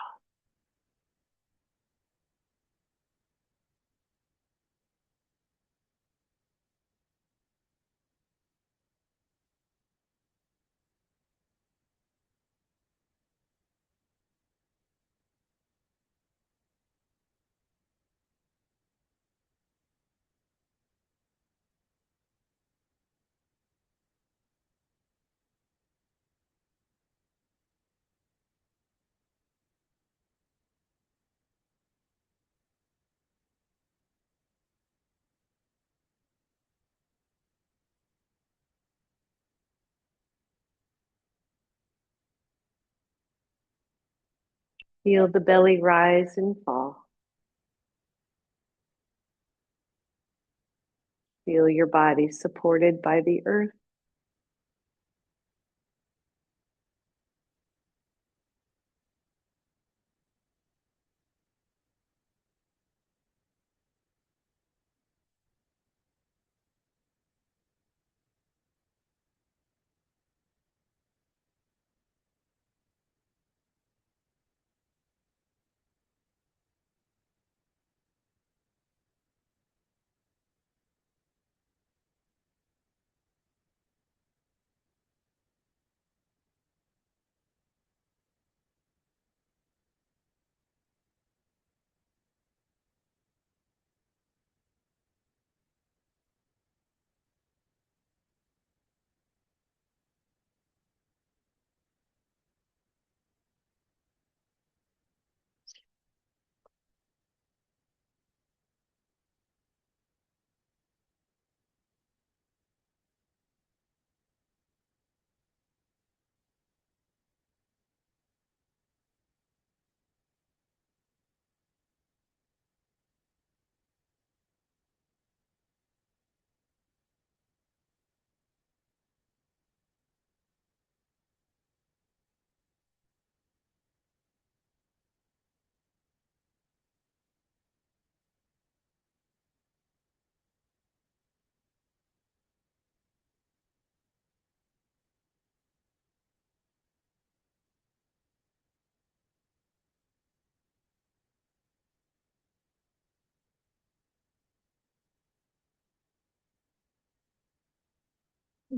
Feel the belly rise and fall. Feel your body supported by the earth.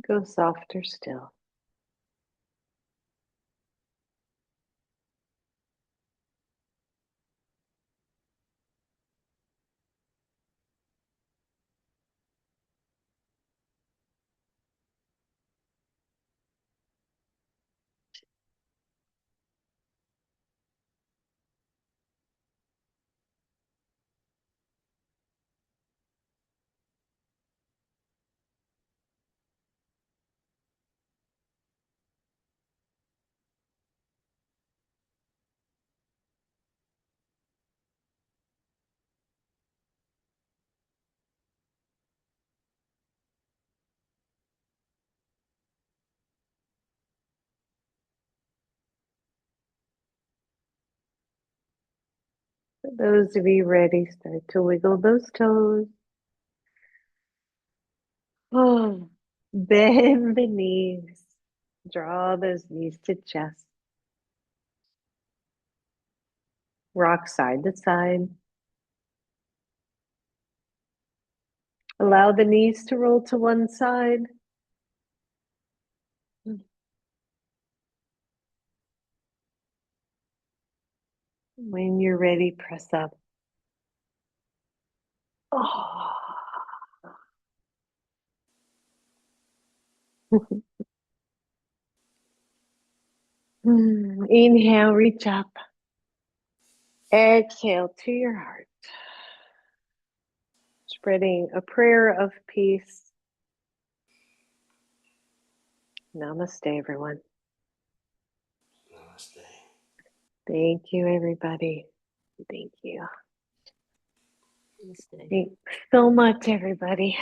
Go softer still. For those of you ready, start to wiggle those toes. Oh, bend the knees. Draw those knees to chest. Rock side to side. Allow the knees to roll to one side. When you're ready, press up. Oh. Inhale, reach up. Exhale to your heart. Spreading a prayer of peace. Namaste, everyone. Namaste. Thank you, everybody. Thank you. Namaste. Thanks so much, everybody.